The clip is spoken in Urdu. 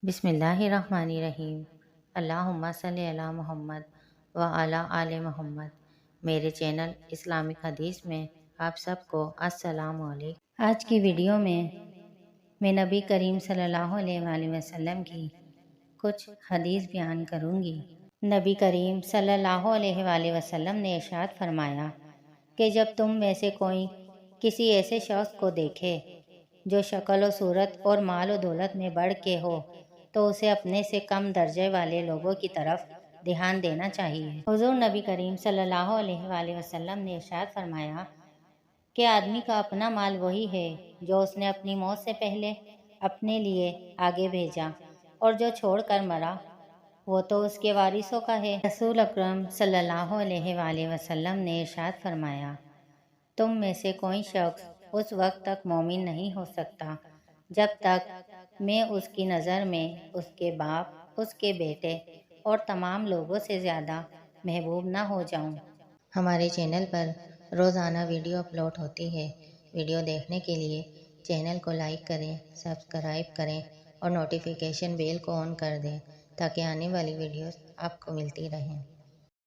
بسم اللہ الرحمن الرحیم۔ اللہم صلی علی محمد وعلی آل محمد۔ میرے چینل اسلامک حدیث میں آپ سب کو السلام علیکم۔ آج کی ویڈیو میں نبی کریم صلی اللہ علیہ وآلہ وسلم کی کچھ حدیث بیان کروں گی۔ نبی کریم صلی اللہ علیہ وآلہ وسلم نے ارشاد فرمایا کہ جب تم میں سے کوئی کسی ایسے شخص کو دیکھے جو شکل و صورت اور مال و دولت میں بڑھ کے ہو تو اسے اپنے سے کم درجے والے لوگوں کی طرف دھیان دینا چاہیے۔ حضور نبی کریم صلی اللہ علیہ وآلہ وسلم نے ارشاد فرمایا کہ آدمی کا اپنا مال وہی ہے جو اس نے اپنی موت سے پہلے اپنے لیے آگے بھیجا، اور جو چھوڑ کر مرا وہ تو اس کے وارثوں کا ہے۔ رسول اکرم صلی اللہ علیہ وآلہ وسلم نے ارشاد فرمایا، تم میں سے کوئی شخص اس وقت تک مومن نہیں ہو سکتا جب تک میں اس کی نظر میں اس کے باپ، اس کے بیٹے اور تمام لوگوں سے زیادہ محبوب نہ ہو جاؤں۔ ہمارے چینل پر روزانہ ویڈیو اپلوڈ ہوتی ہے۔ ویڈیو دیکھنے کے لیے چینل کو لائک کریں، سبسکرائب کریں اور نوٹیفیکیشن بیل کو آن کر دیں تاکہ آنے والی ویڈیوز آپ کو ملتی رہیں۔